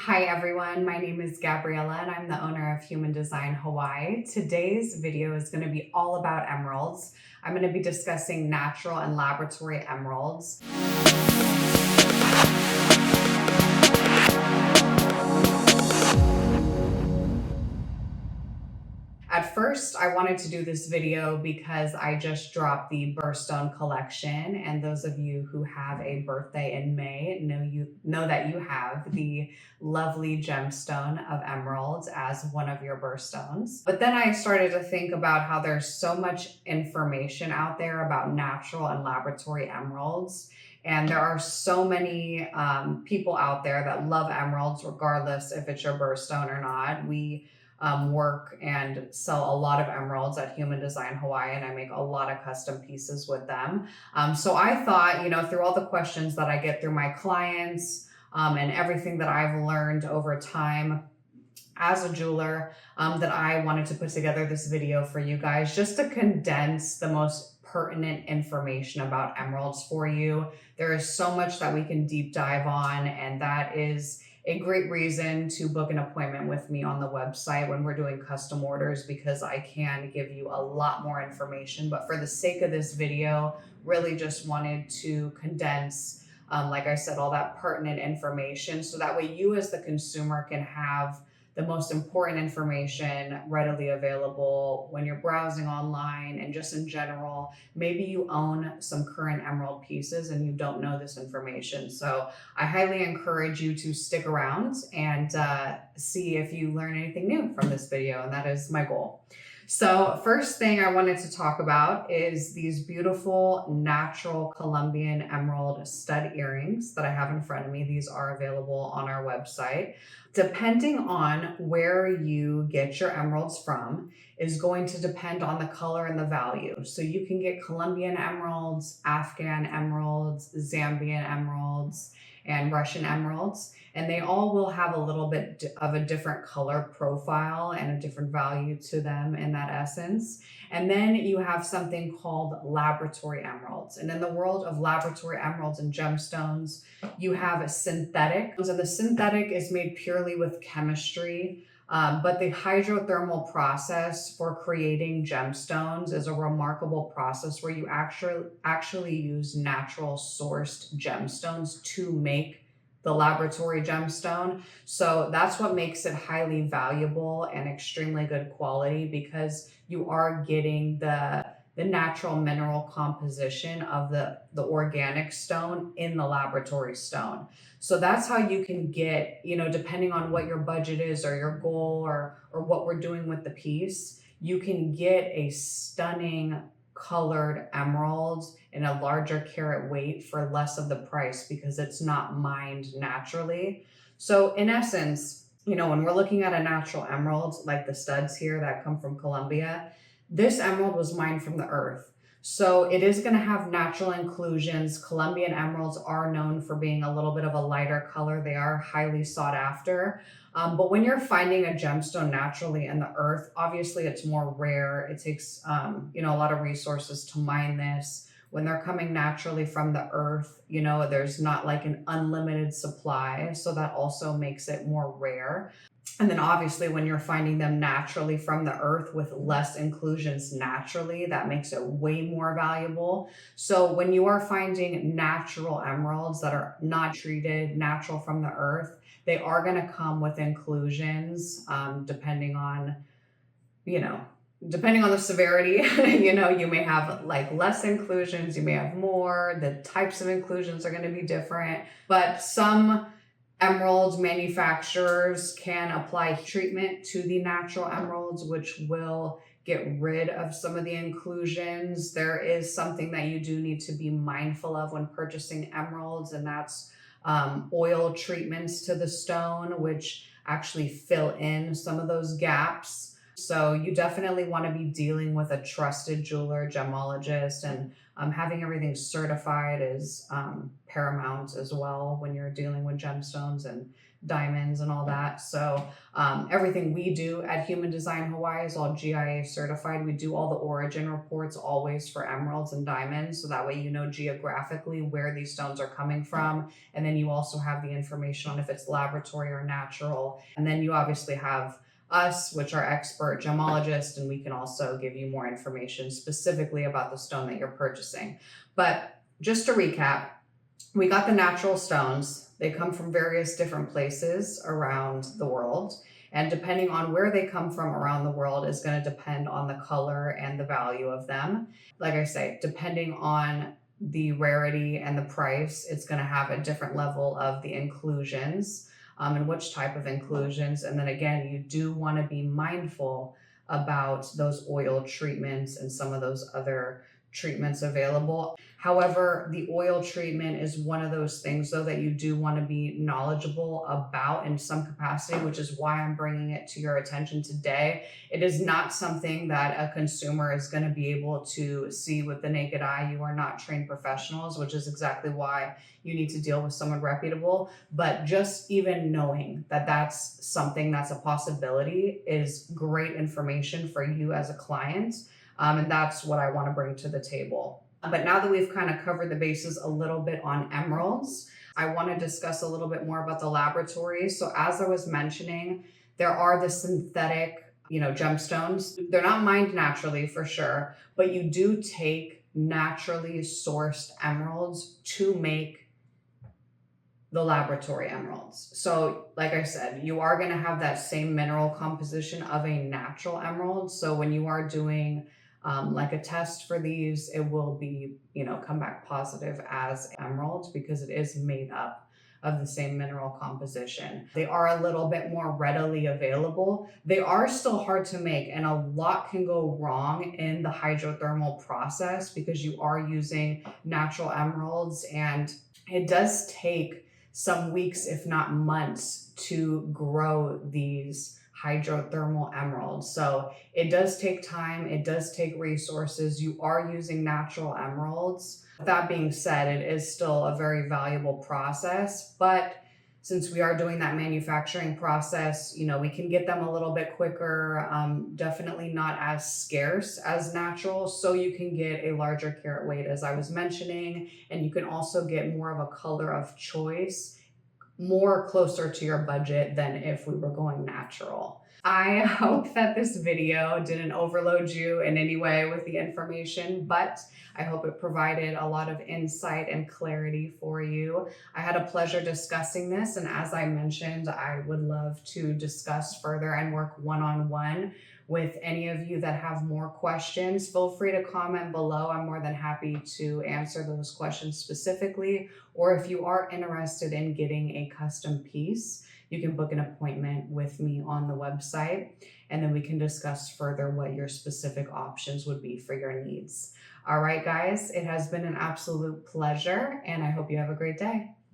Hi everyone, my name is Gabriella and I'm the owner of Human Design Hawaii. Today's video is going to be all about emeralds. I'm going to be discussing natural and laboratory emeralds. At first, I wanted to do this video because I just dropped the birthstone collection, and those of you who have a birthday in May know that you have the lovely gemstone of emeralds as one of your birthstones. But then I started to think about how there's so much information out there about natural and laboratory emeralds. And there are so many people out there that love emeralds, regardless if it's your birthstone or not. We work and sell a lot of emeralds at Human Design Hawaii, and I make a lot of custom pieces with them. So I thought, through all the questions that I get through my clients and everything that I've learned over time as a jeweler, that I wanted to put together this video for you guys just to condense the most pertinent information about emeralds for you. There is so much that we can deep dive on, and that is a great reason to book an appointment with me on the website when we're doing custom orders, because I can give you a lot more information. But for the sake of this video, really just wanted to condense, like I said, all that pertinent information so that way you as the consumer can have the most important information readily available when you're browsing online and just in general. Maybe you own some current emerald pieces and you don't know this information. So I highly encourage you to stick around and see if you learn anything new from this video, and that is my goal. So first thing I wanted to talk about is these beautiful natural Colombian emerald stud earrings that I have in front of me. These are available on our website. Depending on where you get your emeralds from is going to depend on the color and the value. So you can get Colombian emeralds, Afghan emeralds, Zambian emeralds, and Russian emeralds, and they all will have a little bit of a different color profile and a different value to them in that essence. And then you have something called laboratory emeralds. And in the world of laboratory emeralds and gemstones, you have a synthetic. So the synthetic is made purely with chemistry, but the hydrothermal process for creating gemstones is a remarkable process where you actually use natural sourced gemstones to make the laboratory gemstone. So that's what makes it highly valuable and extremely good quality, because you are getting the natural mineral composition of the organic stone in the laboratory stone. So that's how you can get, depending on what your budget is or your goal or what we're doing with the piece, you can get a stunning colored emerald in a larger carat weight for less of the price, because it's not mined naturally. So in essence, when we're looking at a natural emerald, like the studs here that come from Colombia, this emerald was mined from the earth. So it is going to have natural inclusions. Colombian emeralds are known for being a little bit of a lighter color. They are highly sought after. But when you're finding a gemstone naturally in the earth, obviously it's more rare. It takes, a lot of resources to mine this. When they're coming naturally from the earth, there's not like an unlimited supply. So that also makes it more rare. And then obviously when you're finding them naturally from the earth with less inclusions naturally, that makes it way more valuable. So when you are finding natural emeralds that are not treated, natural from the earth, they are going to come with inclusions, depending on the severity. You may have like less inclusions, you may have more. The types of inclusions are going to be different, but some emerald manufacturers can apply treatment to the natural emeralds, which will get rid of some of the inclusions. There is something that you do need to be mindful of when purchasing emeralds, and that's oil treatments to the stone, which actually fill in some of those gaps. So you definitely want to be dealing with a trusted jeweler, gemologist, and having everything certified is paramount as well when you're dealing with gemstones and diamonds and all that. So everything we do at Human Design Hawaii is all GIA certified. We do all the origin reports always for emeralds and diamonds. So that way you know geographically where these stones are coming from. And then you also have the information on if it's laboratory or natural. And then you obviously have us, which are expert gemologists, and we can also give you more information specifically about the stone that you're purchasing. But just to recap, we got the natural stones. They come from various different places around the world. And depending on where they come from around the world is going to depend on the color and the value of them. Like I say, depending on the rarity and the price, it's going to have a different level of the inclusions. And which type of inclusions. And then again, you do want to be mindful about those oil treatments and some of those other treatments available. However, the oil treatment is one of those things though that you do want to be knowledgeable about in some capacity, which is why I'm bringing it to your attention today. It is not something that a consumer is going to be able to see with the naked eye. You are not trained professionals, which is exactly why you need to deal with someone reputable. But just even knowing that that's something that's a possibility is great information for you as a client. And that's what I want to bring to the table. But now that we've kind of covered the bases a little bit on emeralds, I want to discuss a little bit more about the laboratories. So as I was mentioning, there are the synthetic, gemstones. They're not mined naturally for sure, but you do take naturally sourced emeralds to make the laboratory emeralds. So like I said, you are going to have that same mineral composition of a natural emerald. So when you are doing like a test for these, it will be, come back positive as emeralds because it is made up of the same mineral composition. They are a little bit more readily available. They are still hard to make, and a lot can go wrong in the hydrothermal process because you are using natural emeralds, and it does take some weeks, if not months, to grow these hydrothermal emeralds. So it does take time, it does take resources. You are using natural emeralds. That being said, it is still a very valuable process, but since we are doing that manufacturing process, we can get them a little bit quicker, definitely not as scarce as natural. So you can get a larger carat weight, as I was mentioning, and you can also get more of a color of choice, more closer to your budget than if we were going natural. I hope that this video didn't overload you in any way with the information, but I hope it provided a lot of insight and clarity for you. I had a pleasure discussing this, and as I mentioned, I would love to discuss further and work one-on-one with any of you that have more questions. Feel free to comment below. I'm more than happy to answer those questions specifically, or if you are interested in getting a custom piece, you can book an appointment with me on the website, and then we can discuss further what your specific options would be for your needs. All right, guys, it has been an absolute pleasure, and I hope you have a great day.